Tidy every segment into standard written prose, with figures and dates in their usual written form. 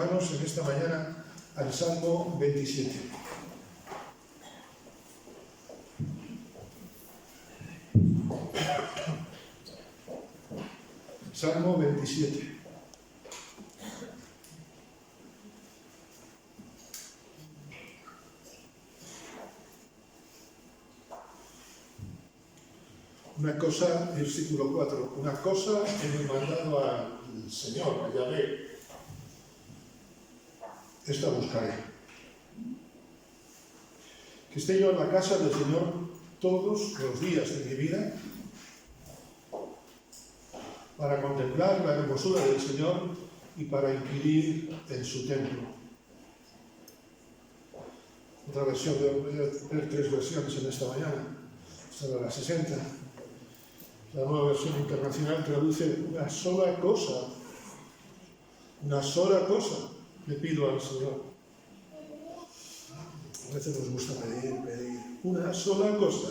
hermanos en esta mañana al Salmo 27. Salmo 27. Una cosa, versículo 4, una cosa he demandado al Señor, a Yahvé, esta buscaré. Que esté yo en la casa del Señor todos los días de mi vida, para contemplar la hermosura del Señor y para inquirir en su templo. Otra versión, voy a ver 3 versiones en esta mañana, esta era la 60. La nueva versión internacional traduce una sola cosa le pido al Señor. A veces nos gusta pedir. Una sola cosa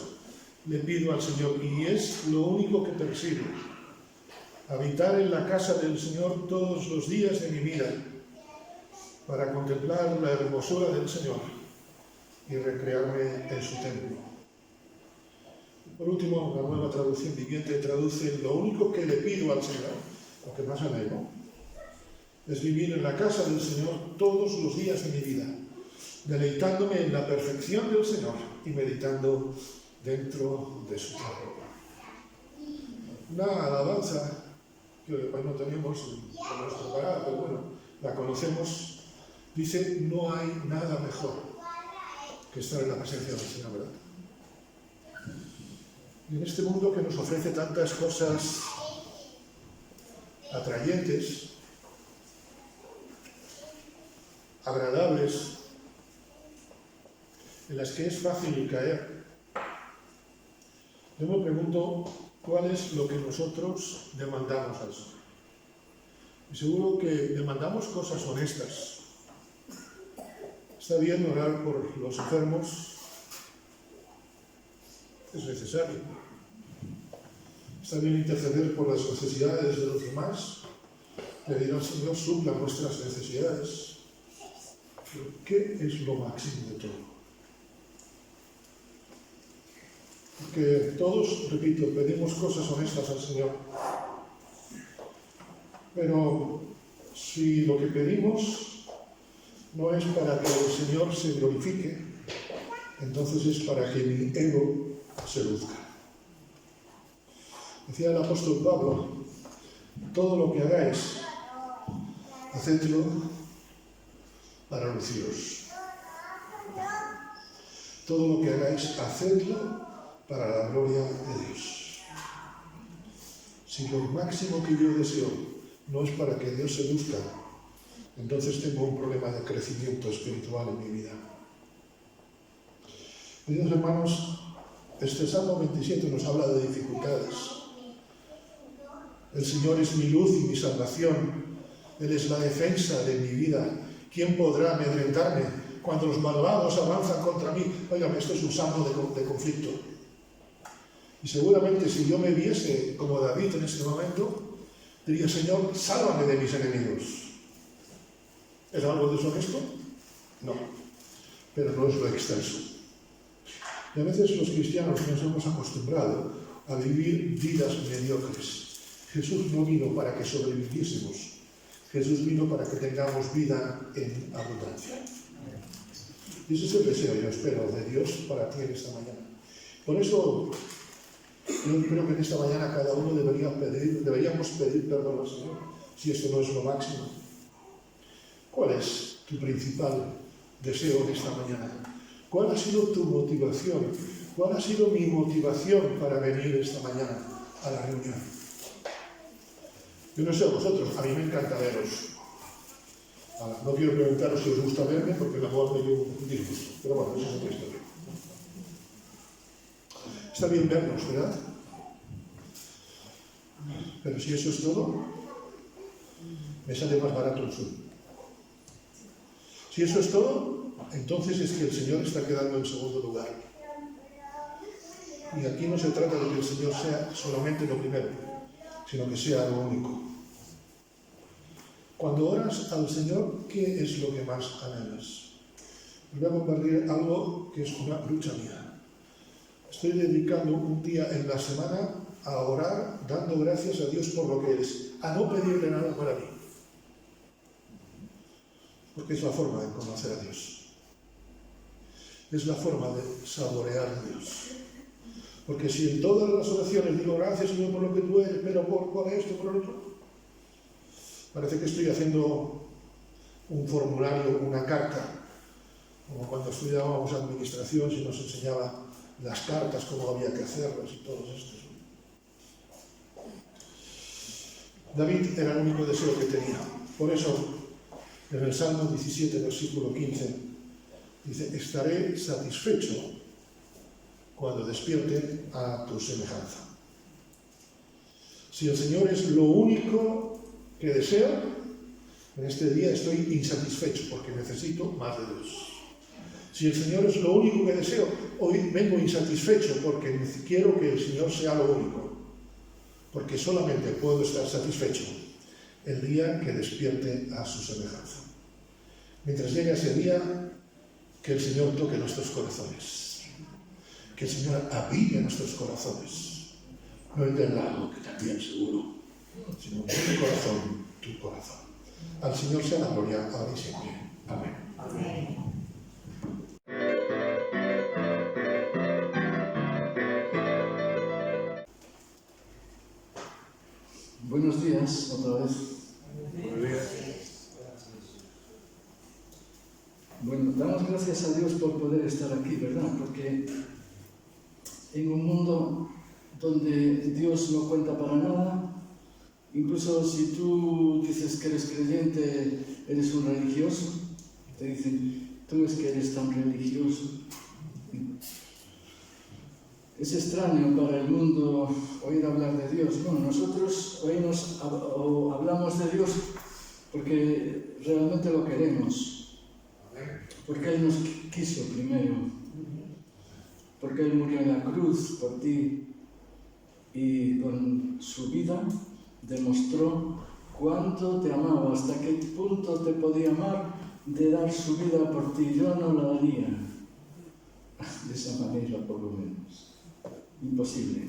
le pido al Señor y es lo único que persigo. Habitar en la casa del Señor todos los días de mi vida para contemplar la hermosura del Señor y recrearme en su templo. Por último, la nueva traducción viviente traduce: lo único que le pido al Señor, lo que más anhelo, es vivir en la casa del Señor todos los días de mi vida, deleitándome en la perfección del Señor y meditando dentro de su templo. Una alabanza que hoy no tenemos preparada, pero bueno, la conocemos, dice: no hay nada mejor que estar en la presencia del Señor, ¿verdad? Y en este mundo que nos ofrece tantas cosas atrayentes, agradables, en las que es fácil caer, yo me pregunto cuál es lo que nosotros demandamos al Señor. Y seguro que demandamos cosas honestas. Está bien orar por los enfermos, es necesario. Está bien interceder por las necesidades de los demás, pedir al Señor supla nuestras necesidades. Pero ¿qué es lo máximo de todo? Porque todos, repito, pedimos cosas honestas al Señor. Pero si lo que pedimos no es para que el Señor se glorifique, entonces es para que mi ego se luzca. Decía el apóstol Pablo: todo lo que hagáis, hacedlo para luciros. Todo lo que hagáis, hacedlo para la gloria de Dios. Si lo máximo que yo deseo no es para que Dios se luzca, entonces tengo un problema de crecimiento espiritual en mi vida. Queridos hermanos, este Salmo 27 nos habla de dificultades. El Señor es mi luz y mi salvación. Él es la defensa de mi vida. ¿Quién podrá amedrentarme cuando los malvados avanzan contra mí? Óigame, esto es un salmo de conflicto. Y seguramente si yo me viese como David en este momento, diría: Señor, sálvame de mis enemigos. ¿Es algo deshonesto? No. Pero no es lo extenso. Y a veces los cristianos nos hemos acostumbrado a vivir vidas mediocres. Jesús no vino para que sobreviviésemos. Jesús vino para que tengamos vida en abundancia. Y ese es el deseo, yo espero, de Dios para ti en esta mañana. Por eso, yo creo que en esta mañana cada uno deberíamos pedir perdón al Señor, si esto no es lo máximo. ¿Cuál es tu principal deseo en esta mañana? ¿Cuál ha sido tu motivación? ¿Cuál ha sido mi motivación para venir esta mañana a la reunión? Yo no sé a vosotros, a mí me encanta veros. Ahora, no quiero preguntaros si os gusta verme, porque la voz me dio un disgusto. Pero bueno, eso es otra historia. Está bien vernos, ¿verdad? Pero si eso es todo, me sale más barato el Zoom. Si eso es todo, entonces es que el Señor está quedando en segundo lugar. Y aquí no se trata de que el Señor sea solamente lo primero, sino que sea lo único. Cuando oras al Señor, ¿qué es lo que más anhelas? Os voy a compartir algo que es una lucha mía. Estoy dedicando un día en la semana a orar, dando gracias a Dios por lo que eres, a no pedirle nada para mí. Porque es la forma de conocer a Dios. Es la forma de saborear a Dios. Porque si en todas las oraciones digo gracias Señor por lo que tú eres, pero por esto, por lo otro, parece que estoy haciendo un formulario, una carta, como cuando estudiábamos administración y nos enseñaba las cartas, cómo había que hacerlas y todos estos. David era el único deseo que tenía. Por eso, en el Salmo 17, versículo 15, dice, estaré satisfecho cuando despierte a tu semejanza. Si el Señor es lo único que deseo, en este día estoy insatisfecho porque necesito más de Dios. Si el Señor es lo único que deseo, hoy vengo insatisfecho porque quiero que el Señor sea lo único. Porque solamente puedo estar satisfecho el día que despierte a su semejanza. Mientras llegue ese día, que el Señor toque nuestros corazones. Que el Señor habite nuestros corazones. No el del lado, que también seguro, sino tu corazón. Al Señor sea la gloria, ahora y siempre. Amén. Amén. Buenos días, otra vez. Buenos días. Bueno, damos gracias a Dios por poder estar aquí, ¿verdad? Porque en un mundo donde Dios no cuenta para nada, incluso si tú dices que eres creyente, eres un religioso, te dicen, tú es que eres tan religioso. Es extraño para el mundo oír hablar de Dios. Bueno, nosotros hablamos de Dios porque realmente lo queremos. Porque Él nos quiso primero. Porque Él murió en la cruz por ti. Y con su vida demostró cuánto te amaba, hasta qué punto te podía amar de dar su vida por ti. Yo no la daría de esa manera, por lo menos. Imposible.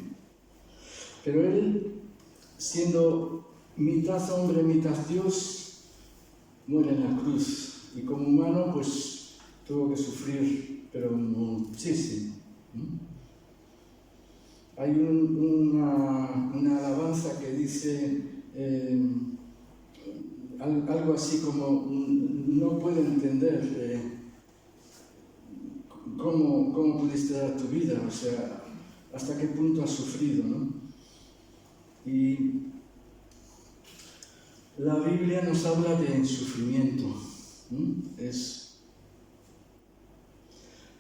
Pero Él, siendo mitad hombre, mitad Dios, muere en la cruz. Y como humano, pues, tuvo que sufrir, pero muchísimo. Hay una alabanza que dice algo así como, no puedo entender cómo pudiste dar tu vida, o sea, hasta qué punto has sufrido, ¿no? Y la Biblia nos habla de sufrimiento. Es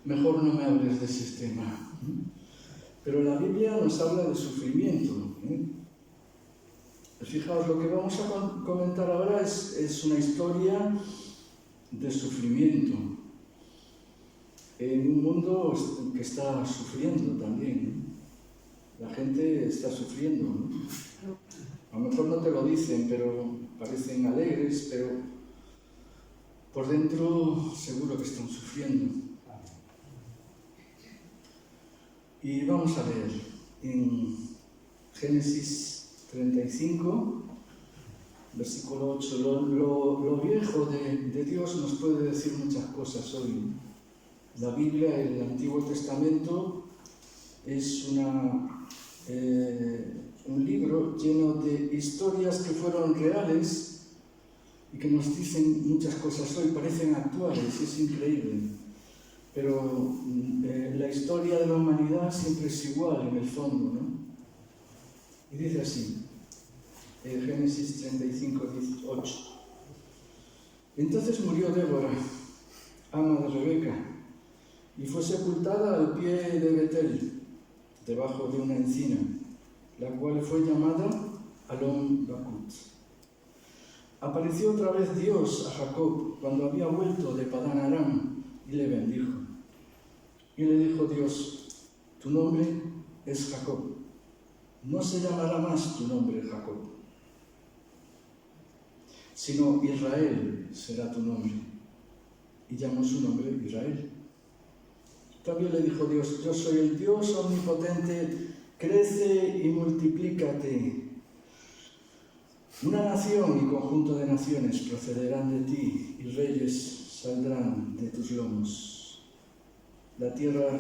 mejor no me hables de ese tema. Pero la Biblia nos habla de sufrimiento. Fijaos, lo que vamos a comentar ahora es una historia de sufrimiento en un mundo que está sufriendo también. La gente está sufriendo, ¿no? A lo mejor no te lo dicen, pero parecen alegres, pero por dentro seguro que están sufriendo. Y vamos a leer en Génesis 35, versículo 8. Lo viejo de Dios nos puede decir muchas cosas hoy. La Biblia, el Antiguo Testamento, es un libro lleno de historias que fueron reales y que nos dicen muchas cosas hoy, parecen actuales, es increíble. Pero la historia de la humanidad siempre es igual en el fondo, ¿no? Y dice así, Génesis 35, 18. Entonces murió Débora, ama de Rebeca, y fue sepultada al pie de Betel, debajo de una encina, la cual fue llamada Alon Bakut. Apareció otra vez Dios a Jacob cuando había vuelto de Padán Aram y le bendijo. Y le dijo Dios, tu nombre es Jacob, no se llamará más tu nombre Jacob, sino Israel será tu nombre. Y llamó su nombre Israel. También le dijo Dios, yo soy el Dios omnipotente, crece y multiplícate. Una nación y conjunto de naciones procederán de ti, y reyes saldrán de tus lomos. La tierra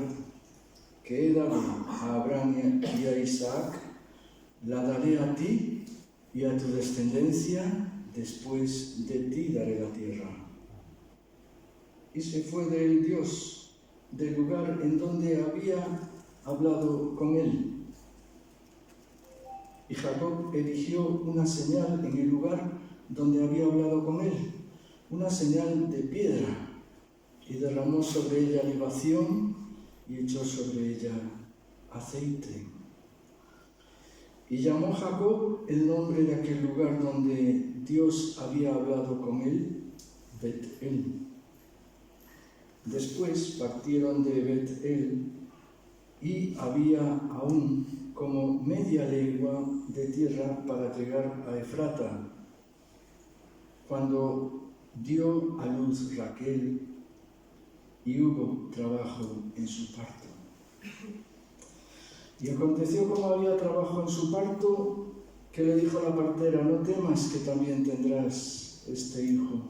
que he dado a Abraham y a Isaac, la daré a ti y a tu descendencia, después de ti daré la tierra. Y se fue de él Dios, del lugar en donde había hablado con él. Y Jacob eligió una señal en el lugar donde había hablado con él, una señal de piedra, y derramó sobre ella libación y echó sobre ella aceite. Y llamó Jacob el nombre de aquel lugar donde Dios había hablado con él, Bet-El. Después partieron de Bet-El y había aún como media legua de tierra para llegar a Efrata, cuando dio a luz Raquel y hubo trabajo en su parto. Y aconteció, como había trabajo en su parto, que le dijo a la partera, no temas, que también tendrás este hijo.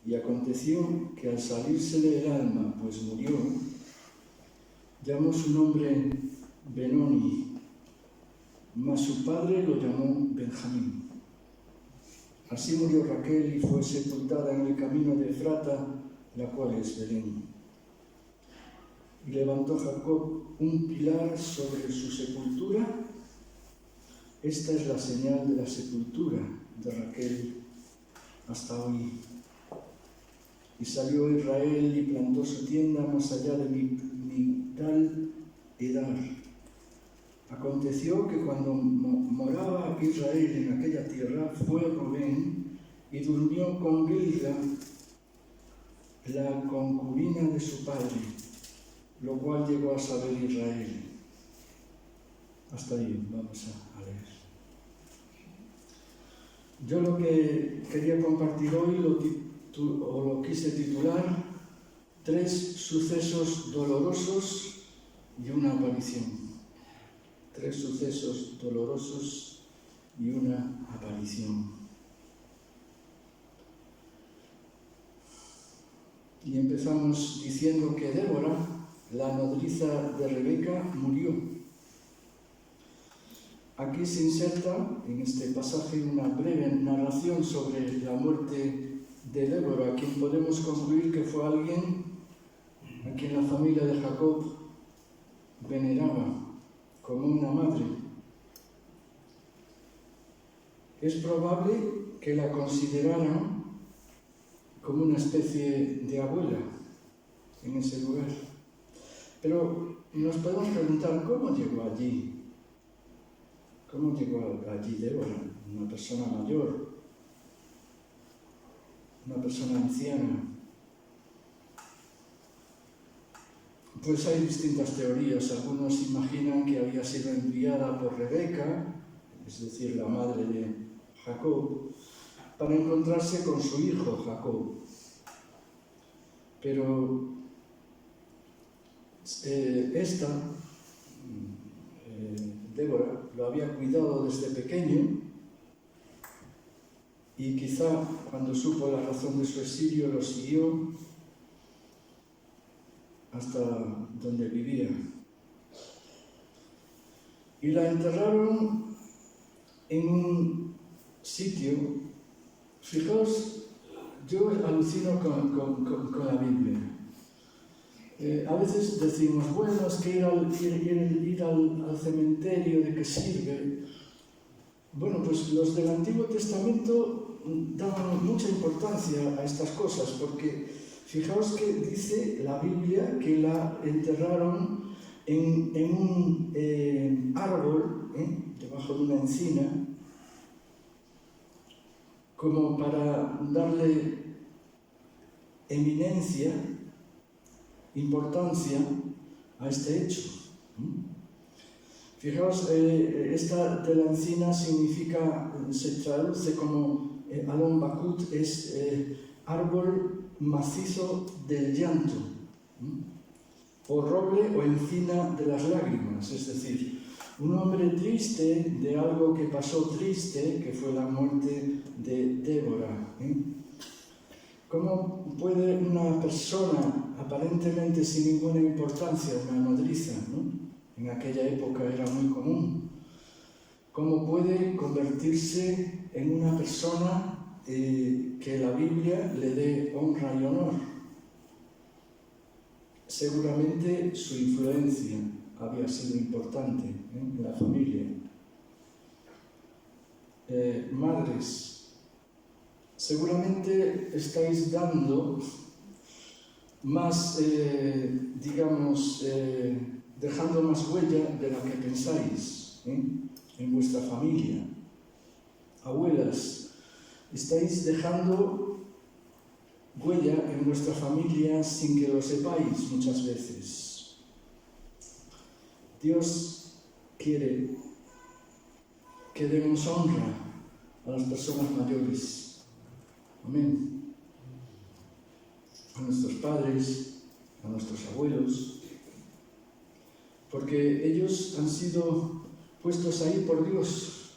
Y aconteció que al salírsele el alma, pues murió, llamó su nombre Benoni, mas su padre lo llamó Benjamín. Así murió Raquel y fue sepultada en el camino de Efrata, la cual es Belén. Y levantó Jacob un pilar sobre su sepultura. Esta es la señal de la sepultura de Raquel hasta hoy. Y salió Israel y plantó su tienda más allá de Migdal Edar. Aconteció que cuando moraba Israel en aquella tierra, fue Rubén y durmió con Bilga, la concubina de su padre, lo cual llegó a saber Israel. Hasta ahí vamos a leer. Yo lo que quería compartir hoy lo quise titular 3 sucesos dolorosos y una aparición. 3 sucesos dolorosos y una aparición. Y empezamos diciendo que Débora, la nodriza de Rebeca, murió. Aquí se inserta en este pasaje una breve narración sobre la muerte de Débora, a quien podemos concluir que fue alguien a quien la familia de Jacob veneraba como una madre. Es probable que la consideraran como una especie de abuela en ese lugar. Pero nos podemos preguntar, ¿cómo llegó allí? ¿Cómo llegó allí Débora, una persona mayor, una persona anciana? Pues hay distintas teorías. Algunos imaginan que había sido enviada por Rebeca, es decir, la madre de Jacob, para encontrarse con su hijo Jacob. Pero Débora, lo había cuidado desde pequeño y quizá cuando supo la razón de su exilio lo siguió hasta donde vivía. Y la enterraron en un sitio. Fijaos, yo alucino con la Biblia. A veces decimos, bueno, es que ir al cementerio, ¿de qué sirve? Bueno, pues los del Antiguo Testamento daban mucha importancia a estas cosas, porque fijaos que dice la Biblia que la enterraron en un árbol, debajo de una encina, como para darle eminencia, importancia a este hecho. Fijaos, esta de la encina significa, se traduce como Alon Bakut es árbol macizo del llanto, o roble o encina de las lágrimas, es decir, un hombre triste de algo que pasó triste, que fue la muerte de Débora. ¿Cómo puede una persona aparentemente sin ninguna importancia, una nodriza, ¿no? En aquella época era muy común, cómo puede convertirse en una persona que la Biblia le dé honra y honor? Seguramente su influencia había sido importante en la familia. Madres, seguramente estáis dando más, dejando más huella de la que pensáis en vuestra familia. Abuelas, estáis dejando huella en vuestra familia sin que lo sepáis muchas veces. Dios quiere que demos honra a las personas mayores. Amén. A nuestros padres, a nuestros abuelos, porque ellos han sido puestos ahí por Dios.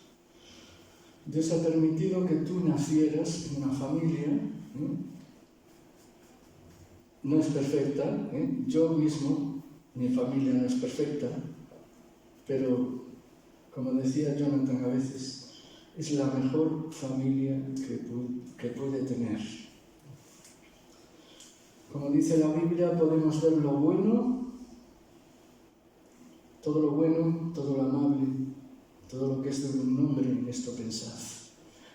Dios ha permitido que tú nacieras en una familia, no es perfecta, yo mismo, mi familia no es perfecta, pero como decía Jonathan a veces, es la mejor familia que puede tener. Como dice la Biblia, podemos ver lo bueno, todo lo amable, todo lo que es de un nombre, en esto pensad.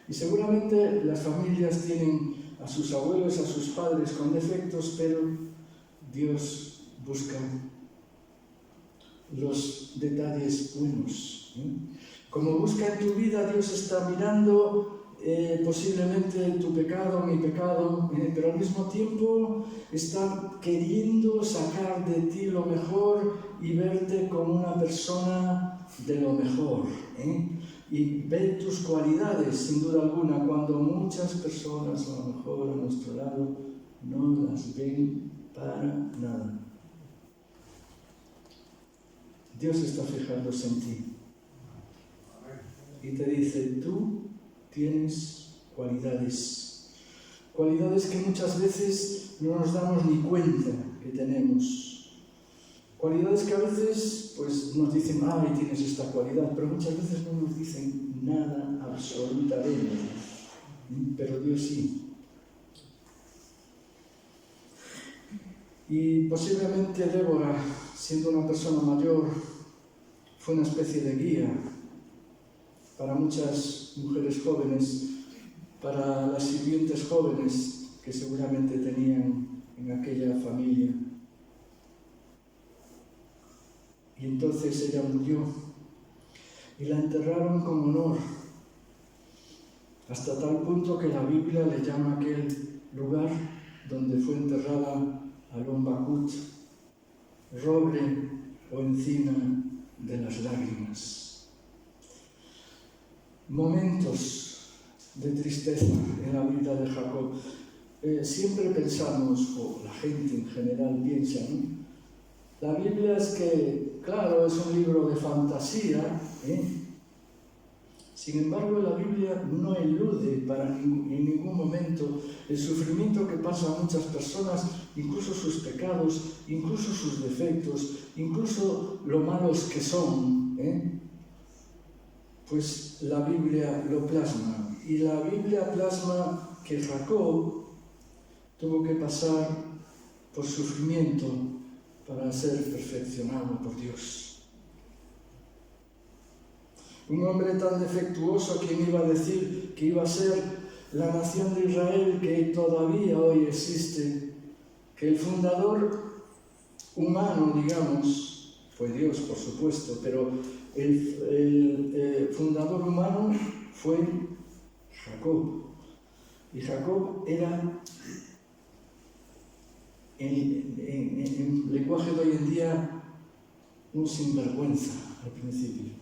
Y seguramente las familias tienen a sus abuelos, a sus padres con defectos, pero Dios busca los detalles buenos. Como busca en tu vida, Dios está mirando posiblemente tu pecado, mi pecado, pero al mismo tiempo está queriendo sacar de ti lo mejor y verte como una persona de lo mejor. Y ver tus cualidades, sin duda alguna, cuando muchas personas a lo mejor a nuestro lado no las ven para nada. Dios está fijándose en ti y te dice, tú tienes cualidades que muchas veces no nos damos ni cuenta que tenemos, cualidades que a veces pues nos dicen, ay, tienes esta cualidad, pero muchas veces no nos dicen nada absolutamente, pero Dios sí. Y posiblemente Débora, siendo una persona mayor, fue una especie de guía para muchas mujeres jóvenes, para las sirvientes jóvenes que seguramente tenían en aquella familia. Y entonces ella murió y la enterraron con honor, hasta tal punto que la Biblia le llama aquel lugar donde fue enterrada Alon Bakut, roble o encina de las lágrimas. Momentos de tristeza en la vida de Jacob. Siempre pensamos, o la gente en general piensa, ¿no? La Biblia es que, claro, es un libro de fantasía, Sin embargo, la Biblia no elude en ningún momento el sufrimiento que pasan muchas personas, incluso sus pecados, incluso sus defectos, incluso lo malos que son, Pues la Biblia lo plasma. Y la Biblia plasma que Jacob tuvo que pasar por sufrimiento para ser perfeccionado por Dios. Un hombre tan defectuoso, ¿quién iba a decir que iba a ser la nación de Israel que todavía hoy existe? Que el fundador humano, digamos, fue Dios, por supuesto, pero el fundador humano fue Jacob. Y Jacob era, en lenguaje de hoy en día, un sinvergüenza al principio.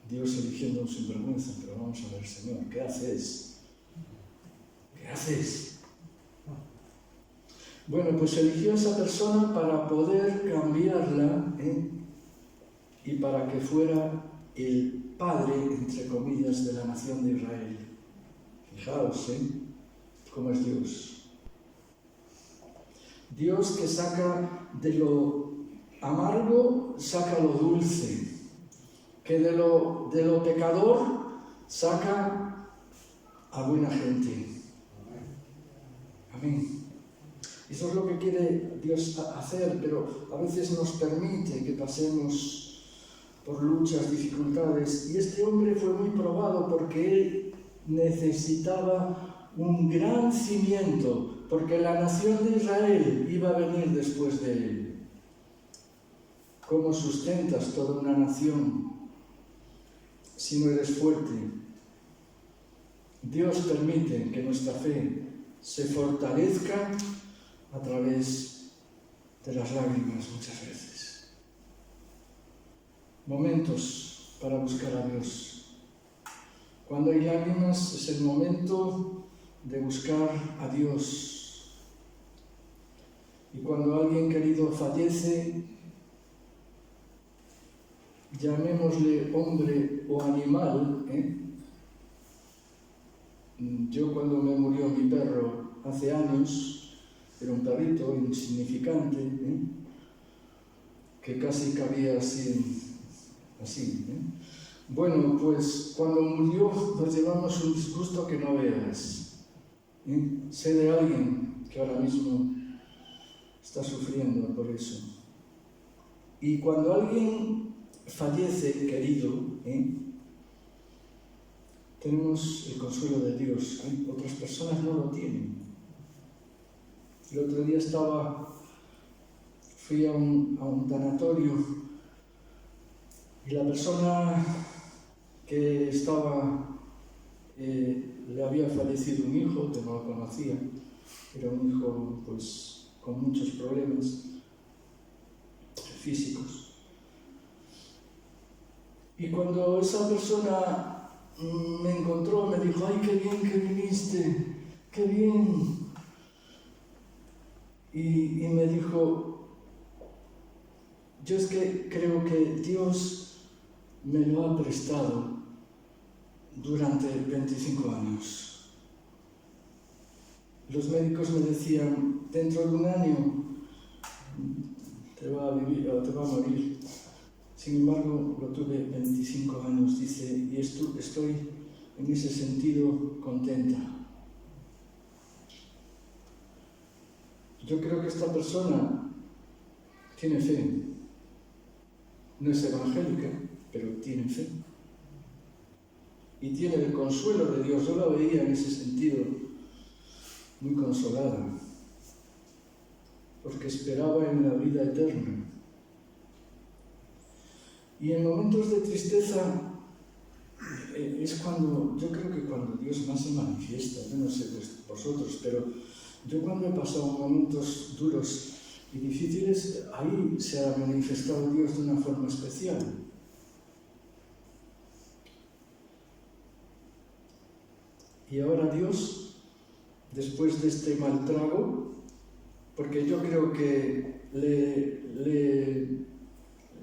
Dios eligiendo un sinvergüenza, pero vamos a ver, Señor, ¿qué haces? ¿Qué haces? Bueno, pues eligió a esa persona para poder cambiarla, y para que fuera el padre, entre comillas, de la nación de Israel. Fijaos, cómo es Dios. Dios que saca de lo amargo, saca lo dulce, que de lo pecador saca a buena gente. Amén. Eso es lo que quiere Dios hacer, pero a veces nos permite que pasemos por luchas, dificultades. Y este hombre fue muy probado porque él necesitaba un gran cimiento, porque la nación de Israel iba a venir después de él. ¿Cómo sustentas toda una nación si no eres fuerte? Dios permite que nuestra fe se fortalezca a través de las lágrimas muchas veces. Momentos para buscar a Dios. Cuando hay lágrimas es el momento de buscar a Dios. Y cuando alguien querido fallece, llamémosle hombre o animal, Yo cuando me murió mi perro hace años, era un perrito insignificante, que casi cabía así. Bueno, pues cuando murió nos llevamos un disgusto que no veas. Sé de alguien que ahora mismo está sufriendo por eso. Y cuando alguien fallece querido, tenemos el consuelo de Dios. Otras personas no lo tienen. El otro día fui a un tanatorio y la persona que estaba, le había fallecido un hijo que no lo conocía. Era un hijo pues con muchos problemas físicos. Y cuando esa persona me encontró, me dijo: ¡ay, qué bien que viniste! ¡Qué bien! Y me dijo: yo es que creo que Dios me lo ha prestado durante 25 años. Los médicos me decían: dentro de un año te va a morir. Sin embargo, lo tuve 25 años, dice, y estoy en ese sentido contenta. Yo creo que esta persona tiene fe. No es evangélica, pero tiene fe. Y tiene el consuelo de Dios. Yo la veía en ese sentido muy consolada, porque esperaba en la vida eterna. Y en momentos de tristeza es cuando, yo creo que cuando Dios más se manifiesta. Yo no sé vosotros, pero yo cuando he pasado momentos duros y difíciles, ahí se ha manifestado Dios de una forma especial. Y ahora Dios, después de este mal trago, porque yo creo que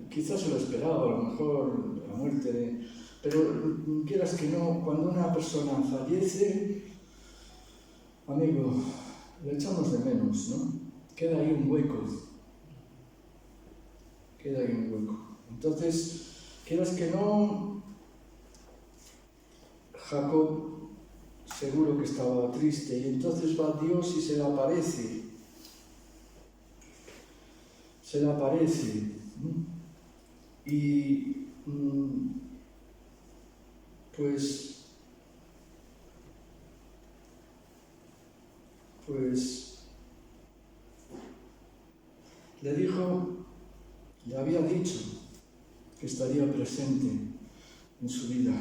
quizás se lo esperaba, a lo mejor la muerte, pero quieras que no, cuando una persona fallece, amigo, le echamos de menos, ¿no? Queda ahí un hueco. Entonces, quieras que no, Jacob seguro que estaba triste, y entonces va Dios y se le aparece. Y pues le había dicho que estaría presente en su vida.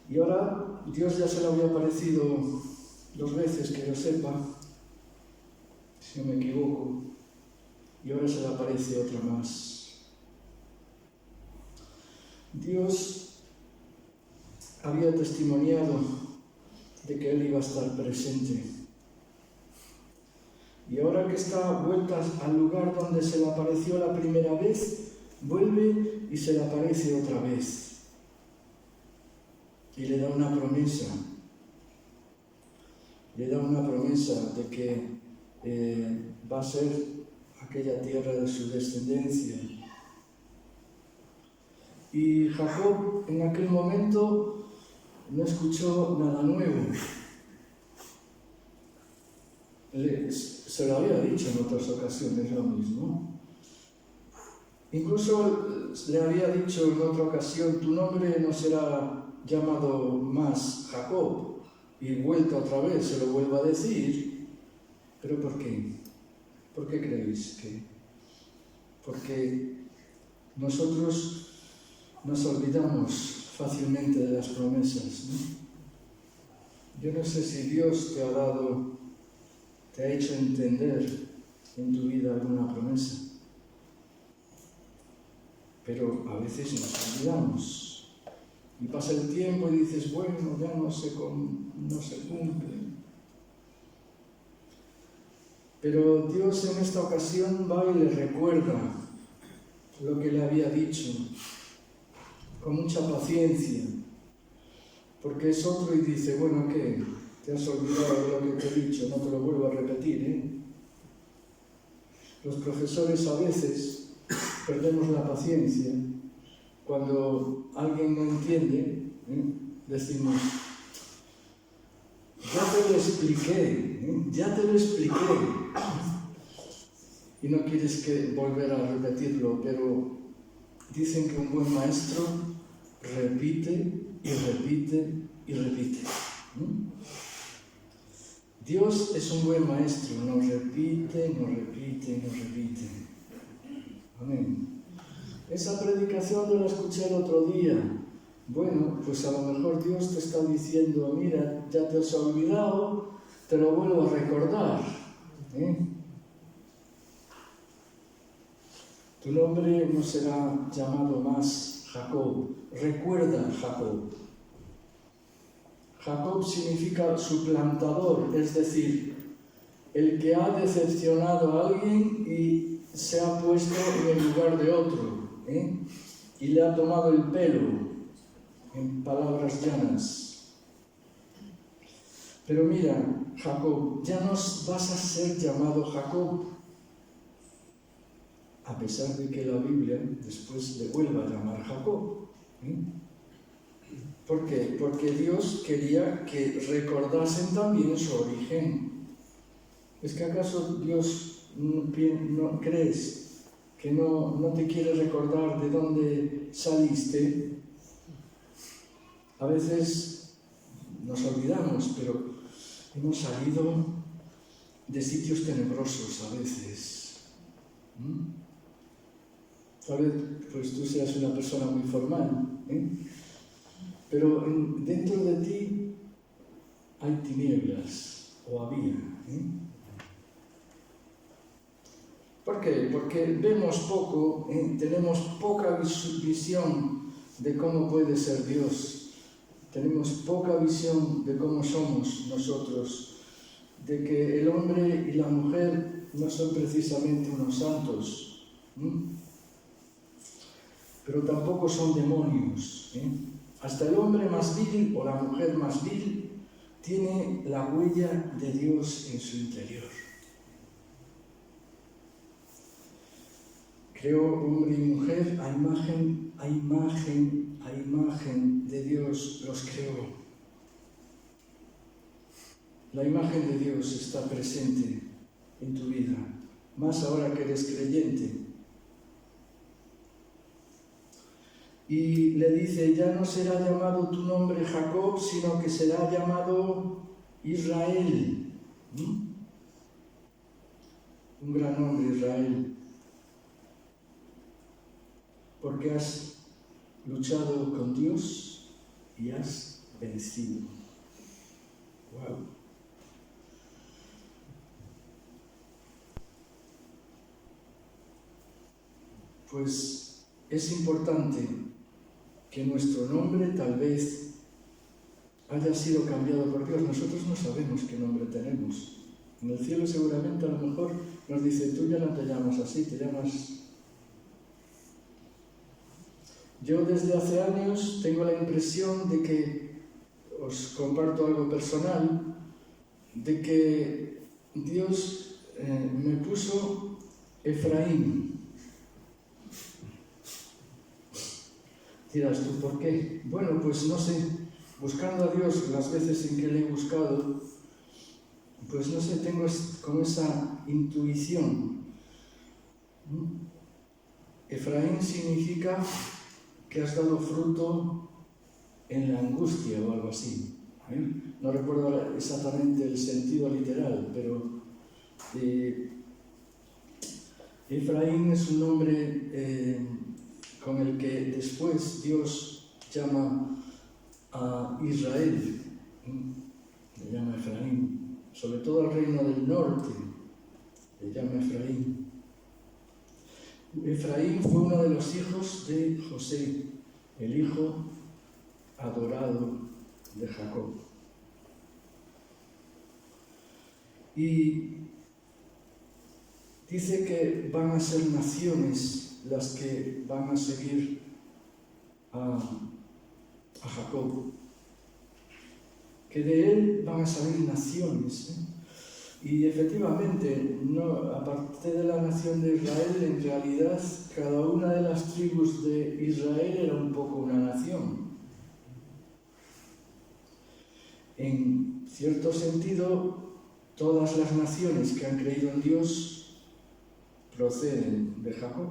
Y ahora Dios ya se le había aparecido 2 veces, que yo sepa, si no me equivoco, y ahora se le aparece otra más. Dios había testimoniado de que Él iba a estar presente. Y ahora que está vuelta al lugar donde se le apareció la primera vez, vuelve y se le aparece otra vez. Y le da una promesa. Le da una promesa de que va a ser aquella tierra de su descendencia. Y Jacob en aquel momento no escuchó nada nuevo. Se lo había dicho en otras ocasiones lo mismo. Incluso le había dicho en otra ocasión, tu nombre no será llamado más Jacob. Y vuelta otra vez, se lo vuelvo a decir. ¿Pero por qué? ¿Por qué creéis que? Porque nosotros nos olvidamos fácilmente de las promesas, ¿no? Yo no sé si Dios te ha hecho entender en tu vida alguna promesa, pero a veces nos olvidamos. Y pasa el tiempo y dices, bueno, ya no se cumple. Pero Dios en esta ocasión va y le recuerda lo que le había dicho, con mucha paciencia, porque es otro y dice, bueno, ¿qué? ¿Te has olvidado de lo que te he dicho? No te lo vuelvo a repetir, ¿eh? Los profesores a veces perdemos la paciencia. Cuando alguien no entiende, decimos, ya te lo expliqué, ya te lo expliqué. Y no quieres volver a repetirlo, pero dicen que un buen maestro repite y repite y repite. Dios es un buen maestro, nos repite, nos repite, nos repite. Amén. Esa predicación la escuché el otro día. Bueno, pues a lo mejor Dios te está diciendo, mira, ya te has olvidado, te lo vuelvo a recordar. Tu nombre no será llamado más Jacob. Recuerda Jacob. Jacob significa suplantador, es decir, el que ha decepcionado a alguien y se ha puesto en el lugar de otro. Y le ha tomado el pelo, en palabras llanas. Pero mira, Jacob, ya no vas a ser llamado Jacob, a pesar de que la Biblia después le vuelva a llamar Jacob. ¿Por qué? Porque Dios quería que recordasen también su origen. ¿Es que acaso Dios no crees que no te quiere recordar de dónde saliste? A veces nos olvidamos, pero hemos salido de sitios tenebrosos a veces. Tal vez pues tú seas una persona muy formal, pero dentro de ti hay tinieblas, o había. ¿Por qué? Porque vemos poco, tenemos poca visión de cómo puede ser Dios. Tenemos poca visión de cómo somos nosotros, de que el hombre y la mujer no son precisamente unos santos, pero tampoco son demonios. Hasta el hombre más vil o la mujer más vil tiene la huella de Dios en su interior. Creó hombre y mujer a imagen de Dios los creó. La imagen de Dios está presente en tu vida, más ahora que eres creyente. Y le dice, ya no será llamado tu nombre Jacob, sino que será llamado Israel. Un gran nombre, Israel. Porque has luchado con Dios y has vencido. ¡Wow! Pues es importante que nuestro nombre tal vez haya sido cambiado por Dios. Nosotros no sabemos qué nombre tenemos. En el cielo seguramente a lo mejor nos dice, tú ya no te llamas así, te llamas... Yo desde hace años tengo la impresión de que, os comparto algo personal, de que Dios me puso Efraín. Dirás tú, ¿por qué? Bueno, pues no sé, buscando a Dios las veces en que le he buscado, pues no sé, tengo como esa intuición. Efraín significa que has dado fruto en la angustia o algo así. No recuerdo exactamente el sentido literal, pero Efraín es un nombre con el que después Dios llama a Israel, le llama Efraín, sobre todo al reino del norte, le llama Efraín. Efraín fue uno de los hijos de José, el hijo adorado de Jacob. Y dice que van a ser naciones las que van a seguir a Jacob, que de él van a salir naciones. Y efectivamente, aparte de la nación de Israel, en realidad cada una de las tribus de Israel era un poco una nación. En cierto sentido, todas las naciones que han creído en Dios proceden de Jacob.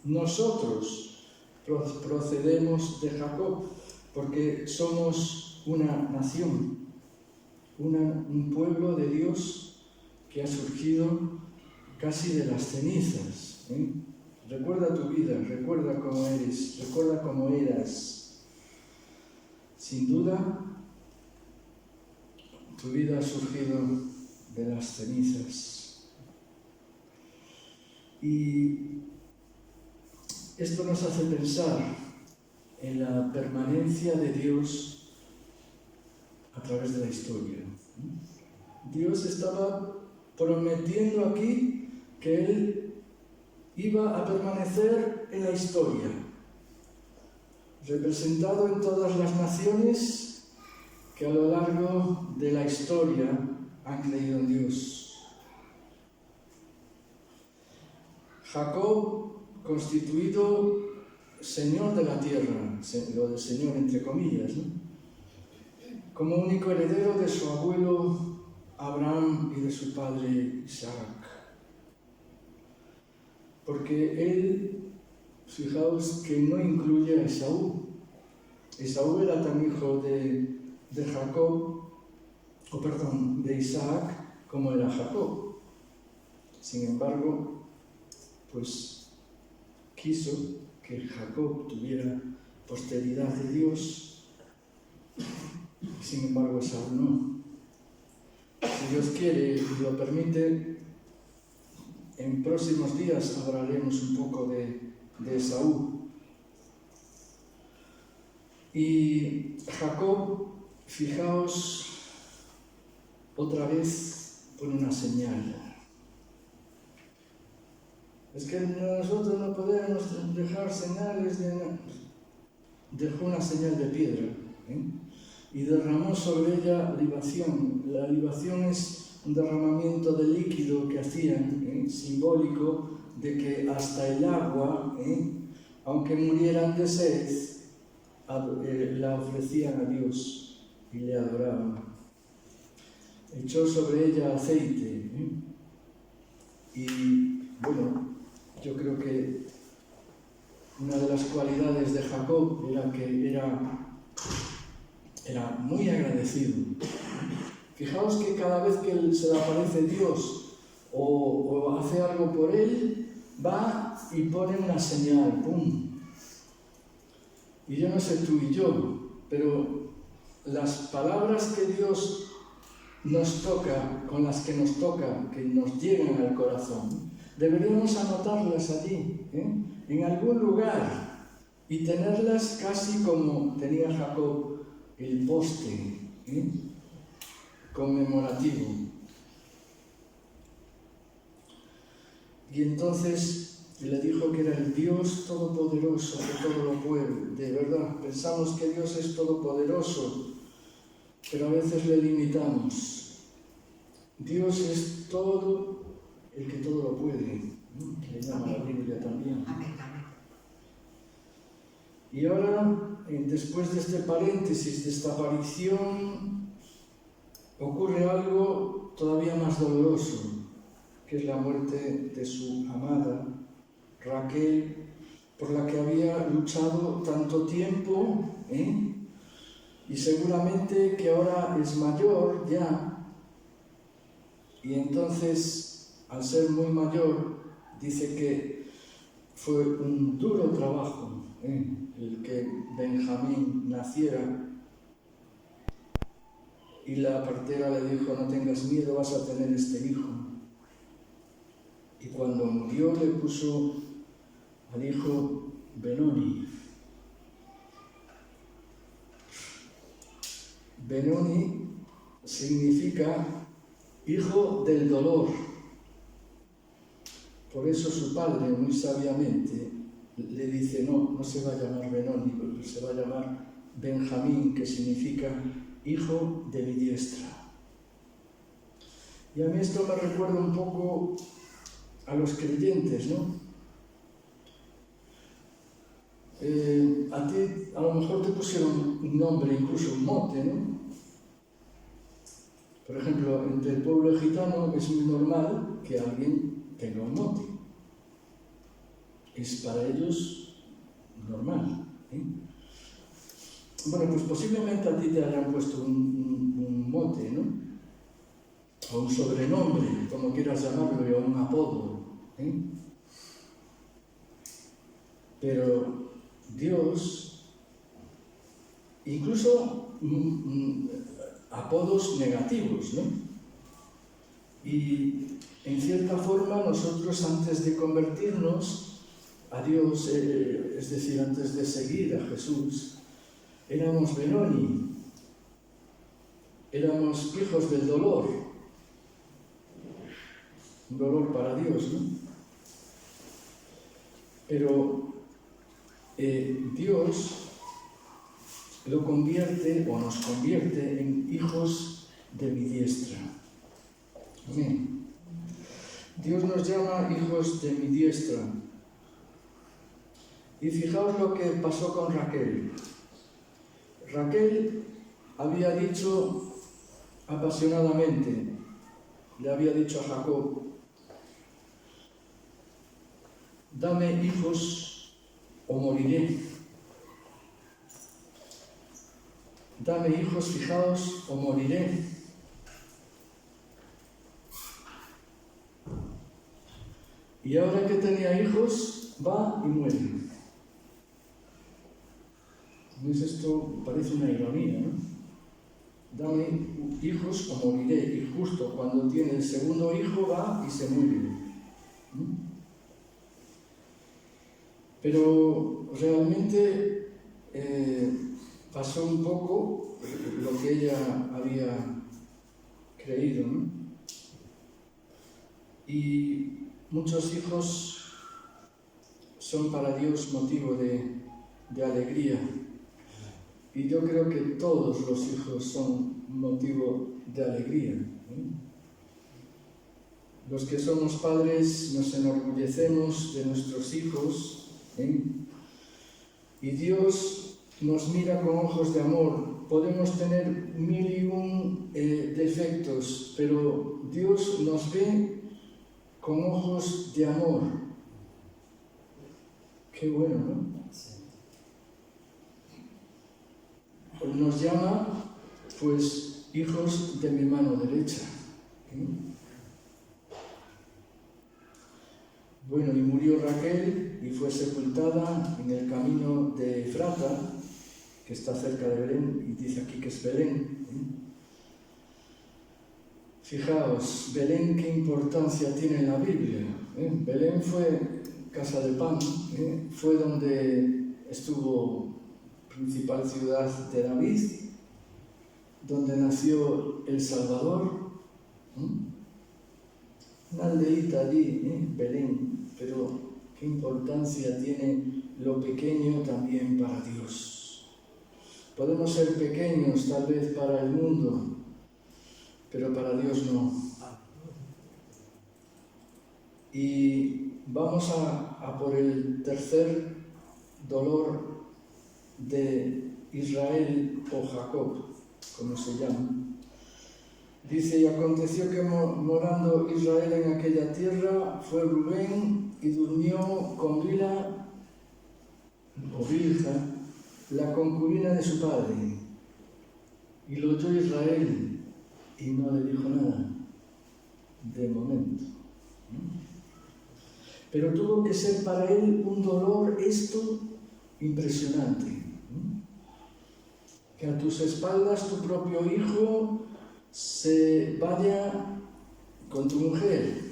Nosotros procedemos de Jacob porque somos una nación, un pueblo de Dios que ha surgido casi de las cenizas. Recuerda tu vida, recuerda cómo eres, recuerda cómo eras. Sin duda, tu vida ha surgido de las cenizas. Y esto nos hace pensar en la permanencia de Dios a través de la historia. Dios estaba prometiendo aquí que Él iba a permanecer en la historia, representado en todas las naciones que a lo largo de la historia han creído en Dios. Jacob, constituido señor de la tierra, lo de señor entre comillas, ¿no? Como único heredero de su abuelo Abraham y de su padre Isaac. Porque él, fijaos que no incluye a Esaú. Esaú era tan hijo de de Isaac, como era Jacob. Sin embargo, pues quiso que Jacob tuviera posteridad de Dios, sin embargo Esaú no. Si Dios quiere y lo permite, en próximos días hablaremos un poco de Esaú. Y Jacob, fijaos, otra vez pone una señal. Es que nosotros no podemos dejar señales de nada. Dejó una señal de piedra, y derramó sobre ella libación. La libación es un derramamiento de líquido que hacían, simbólico de que hasta el agua, aunque murieran de sed, la ofrecían a Dios y le adoraban. Echó sobre ella aceite, y bueno, yo creo que una de las cualidades de Jacob era que era muy agradecido. Fijaos que cada vez que se le aparece Dios o hace algo por él, va y pone una señal, ¡pum! Y yo no sé tú y yo, pero las palabras que Dios nos toca, con las que nos toca, que nos llegan al corazón, deberíamos anotarlas allí, en algún lugar, y tenerlas casi como tenía Jacob, el poste conmemorativo. Y entonces le dijo que era el Dios todopoderoso, que todo lo puede. De verdad, pensamos que Dios es todopoderoso, pero a veces le limitamos. Dios es todo el que todo lo puede, ¿no? Le llama la Biblia también. Y ahora, después de este paréntesis, de esta aparición, ocurre algo todavía más doloroso, que es la muerte de su amada Raquel, por la que había luchado tanto tiempo, y seguramente que ahora es mayor ya, y entonces, al ser muy mayor, dice que fue un duro trabajo el que Benjamín naciera, y la partera le dijo: no tengas miedo, vas a tener este hijo. Y cuando murió le puso al hijo Benoni. Benoni significa hijo del dolor. Por eso su padre, muy sabiamente, le dice: no se va a llamar Benoni, pero se va a llamar Benjamín, que significa hijo de mi diestra. Y a mí esto me recuerda un poco a los creyentes, ¿no? A ti a lo mejor te pusieron un nombre, incluso un mote, ¿no? Por ejemplo, entre el pueblo gitano es muy normal que alguien tenga un mote. Es para ellos normal, Bueno, pues posiblemente a ti te hayan puesto un mote, ¿no? O un sobrenombre, como quieras llamarlo, o un apodo, Pero Dios, incluso apodos negativos, ¿no? Y en cierta forma nosotros, antes de convertirnos a Dios, es decir, antes de seguir a Jesús, éramos Benoni, éramos hijos del dolor, un dolor para Dios, ¿no? Pero Dios lo convierte o nos convierte en hijos de mi diestra. Amén. Dios nos llama hijos de mi diestra. Y fijaos lo que pasó con Raquel. Raquel había dicho apasionadamente, le había dicho a Jacob: dame hijos o moriré. Dame hijos, fijaos, o moriré. Y ahora que tenía hijos, va y muere. ¿Ves? Esto parece una ironía, ¿no? Dame hijos o moriré. Y justo cuando tiene el segundo hijo va y se muere. Pero realmente pasó un poco lo que ella había creído, ¿no? Y muchos hijos son para Dios motivo de alegría. Y yo creo que todos los hijos son motivo de alegría, Los que somos padres nos enorgullecemos de nuestros hijos, y Dios nos mira con ojos de amor. Podemos tener 1001 defectos, pero Dios nos ve con ojos de amor. Qué bueno, ¿no? Nos llama, pues, hijos de mi mano derecha. Bueno, y murió Raquel y fue sepultada en el camino de Efrata, que está cerca de Belén, y dice aquí que es Belén. Fijaos, Belén qué importancia tiene en la Biblia. Belén fue casa de pan, fue donde estuvo principal ciudad de David, donde nació el Salvador. Una aldeíta allí, Belén, pero qué importancia tiene lo pequeño también para Dios. Podemos ser pequeños tal vez para el mundo, pero para Dios no. Y vamos a por el tercer dolor de Israel o Jacob, como se llama. Dice, y aconteció que morando Israel en aquella tierra, fue Rubén y durmió con Bilha, o Bilha, la concubina de su padre. Y lo oyó Israel y no le dijo nada, de momento. Pero tuvo que ser para él un dolor esto impresionante. Que a tus espaldas tu propio hijo se vaya con tu mujer.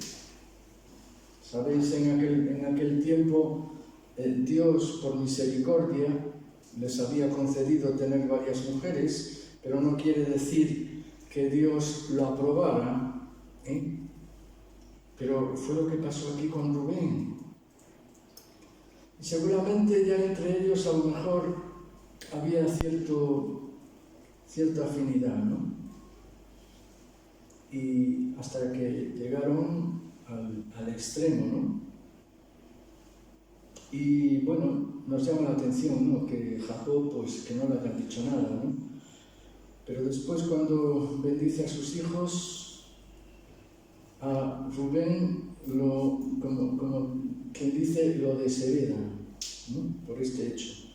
Sabéis, en aquel tiempo Dios, por misericordia, les había concedido tener varias mujeres, pero no quiere decir que Dios lo aprobara, Pero fue lo que pasó aquí con Rubén. Y seguramente ya entre ellos a lo mejor había cierta afinidad, ¿no? Y hasta que llegaron al extremo, ¿no? Y bueno, nos llama la atención, ¿no? Que Jacob, pues que no le haya dicho nada, ¿no? Pero después, cuando bendice a sus hijos, a Rubén, como quien dice, lo deshereda, ¿no? Por este hecho.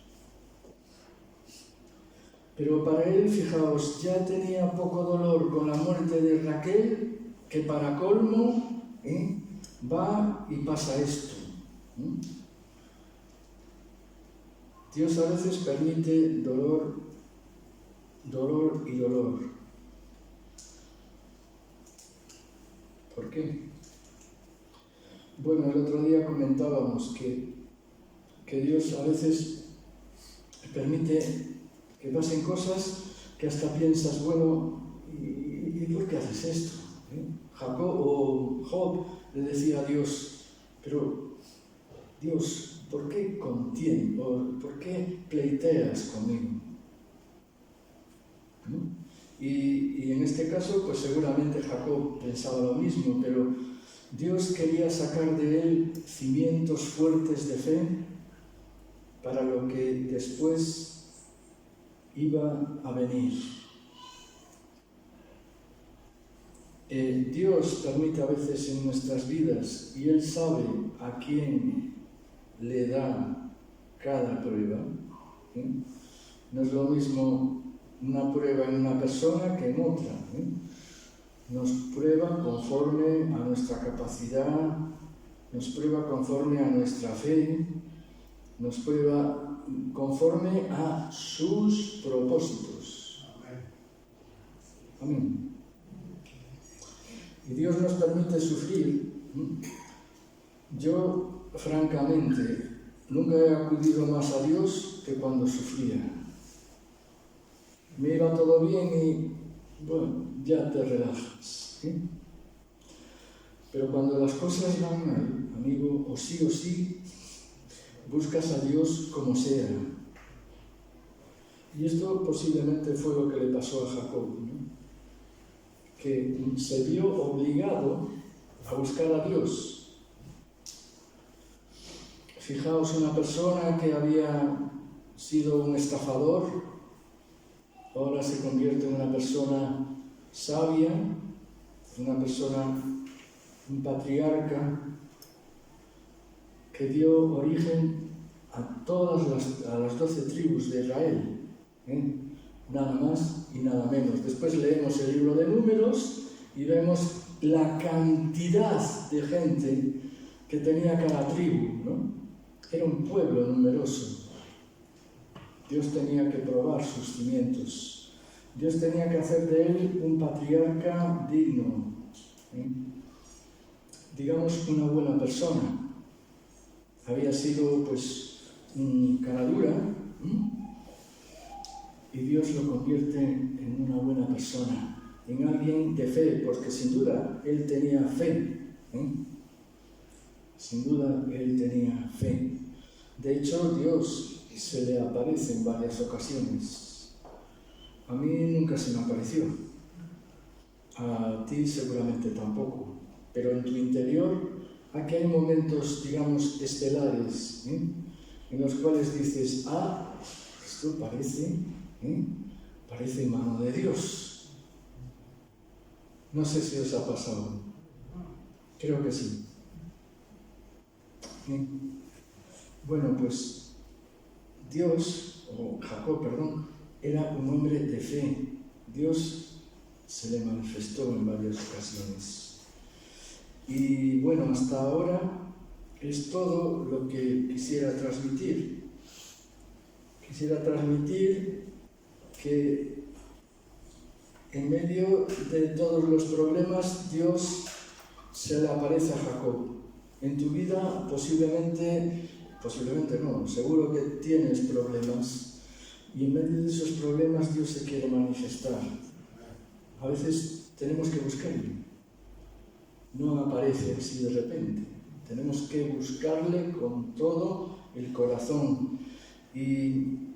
Pero para él, fijaos, ya tenía poco dolor con la muerte de Raquel, que para colmo va y pasa esto. Dios a veces permite dolor y dolor. ¿Por qué? Bueno, el otro día comentábamos que Dios a veces permite que pasen cosas que hasta piensas, bueno, ¿y por qué haces esto? Jacob o Job le decía a Dios, pero Dios, ¿por qué contiendes? ¿Por qué pleiteas conmigo? Y en este caso, pues seguramente Jacob pensaba lo mismo, pero Dios quería sacar de él cimientos fuertes de fe para lo que después iba a venir. Dios permite a veces en nuestras vidas y Él sabe a quién le da cada prueba. No es lo mismo una prueba en una persona que en otra. Nos prueba conforme a nuestra capacidad, nos prueba conforme a nuestra fe, nos prueba conforme a sus propósitos. Amén. Y Dios nos permite sufrir. Yo, francamente, nunca he acudido más a Dios que cuando sufría. Me iba todo bien y, bueno, ya te relajas. Pero cuando las cosas van mal, amigo, o sí, buscas a Dios como sea. Y esto posiblemente fue lo que le pasó a Jacob, ¿no? Que se vio obligado a buscar a Dios. Fijaos, una persona que había sido un estafador, ahora se convierte en una persona sabia, un patriarca, que dio origen a las 12 tribus de Israel, nada más y nada menos. Después leemos el libro de Números y vemos la cantidad de gente que tenía cada tribu, ¿no? Era un pueblo numeroso. Dios tenía que probar sus cimientos. Dios tenía que hacer de él un patriarca digno, digamos una buena persona. Había sido, pues, cara dura, y Dios lo convierte en una buena persona, en alguien de fe, porque sin duda él tenía fe. Sin duda él tenía fe. De hecho, Dios se le aparece en varias ocasiones. A mí nunca se me apareció. A ti seguramente tampoco. Pero en tu interior, aquí hay momentos, digamos, estelares, en los cuales dices, esto parece mano de Dios. No sé si os ha pasado. Creo que sí. Bueno, pues Jacob, era un hombre de fe. Dios se le manifestó en varias ocasiones. Y bueno, hasta ahora es todo lo que quisiera transmitir. Quisiera transmitir que en medio de todos los problemas Dios se le aparece a Jacob. En tu vida posiblemente no, seguro que tienes problemas, y en medio de esos problemas Dios se quiere manifestar. A veces tenemos que buscarle, no aparece así de repente, tenemos que buscarle con todo el corazón, y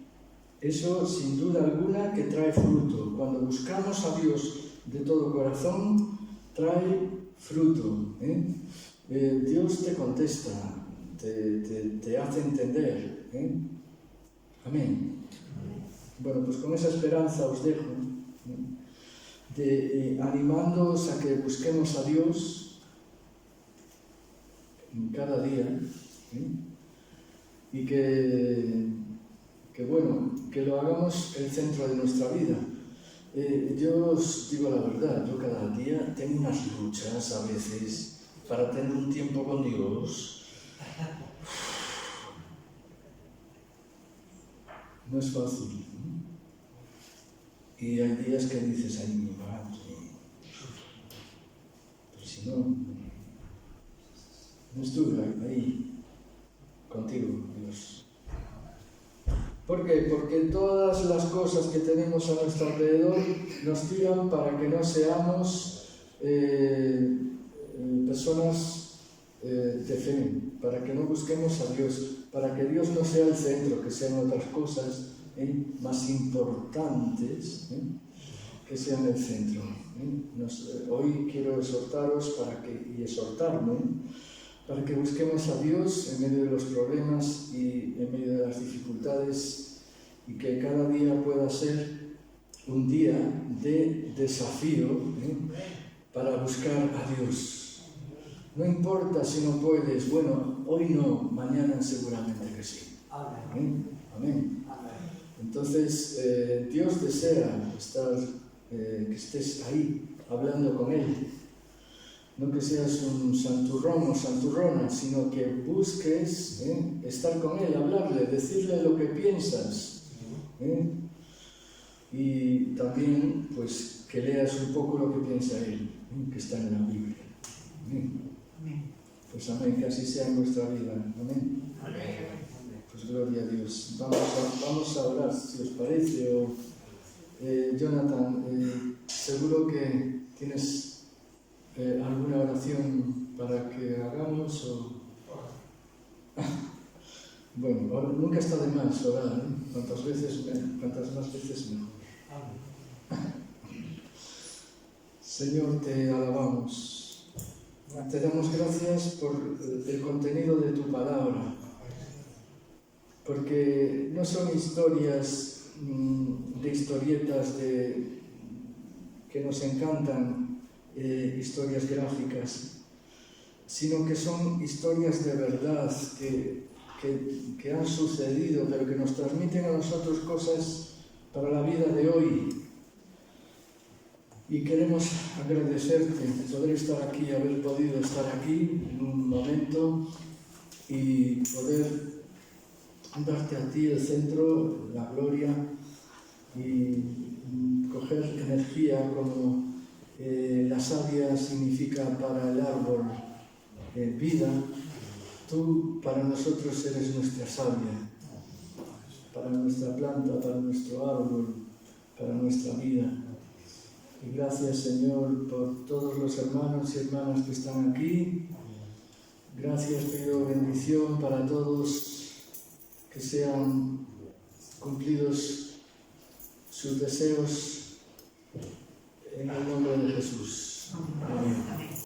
eso sin duda alguna que trae fruto. Cuando buscamos a Dios de todo corazón, trae fruto. Dios te contesta, te hace entender. Amén. Bueno, pues con esa esperanza os dejo, animándoos a que busquemos a Dios en cada día, y que lo hagamos el centro de nuestra vida. Yo os digo la verdad, yo cada día tengo unas luchas a veces para tener un tiempo con Dios. No es fácil. Y hay días que dices, ay, mi madre, pero si no estuve ahí contigo, Dios. ¿Por qué? Porque todas las cosas que tenemos a nuestro alrededor nos tiran para que no seamos personas de fe, para que no busquemos a Dios, para que Dios no sea el centro, que sean otras cosas más importantes que sean el centro. Hoy quiero exhortaros y exhortarme para que busquemos a Dios en medio de los problemas y en medio de las dificultades, y que cada día pueda ser un día de desafío para buscar a Dios. No importa si no puedes, bueno, hoy no, mañana seguramente que sí. Amén. Amén. Entonces, Dios desea que estés ahí, hablando con Él. No que seas un santurrón o santurrona, sino que busques estar con Él, hablarle, decirle lo que piensas. Y también, pues, que leas un poco lo que piensa Él, que está en la Biblia. Pues amén, que así sea en vuestra vida. Amén. Pues gloria a Dios. Vamos a orar, si os parece. Jonathan, seguro que tienes alguna oración para que hagamos. Bueno, nunca está de más orar, cuantas más veces mejor. Señor, te alabamos. Te damos gracias por el contenido de tu palabra, porque no son historias de historietas que nos encantan, historias gráficas, sino que son historias de verdad que han sucedido, pero que nos transmiten a nosotros cosas para la vida de hoy. Y queremos agradecerte poder estar aquí, haber podido estar aquí en un momento y poder darte a ti el centro, la gloria, y coger energía como la savia significa para el árbol vida. Tú para nosotros eres nuestra savia para nuestra planta, para nuestro árbol, para nuestra vida. Y gracias, Señor, por todos los hermanos y hermanas que están aquí. Gracias, pido bendición para todos, que sean cumplidos sus deseos en el nombre de Jesús. Amén.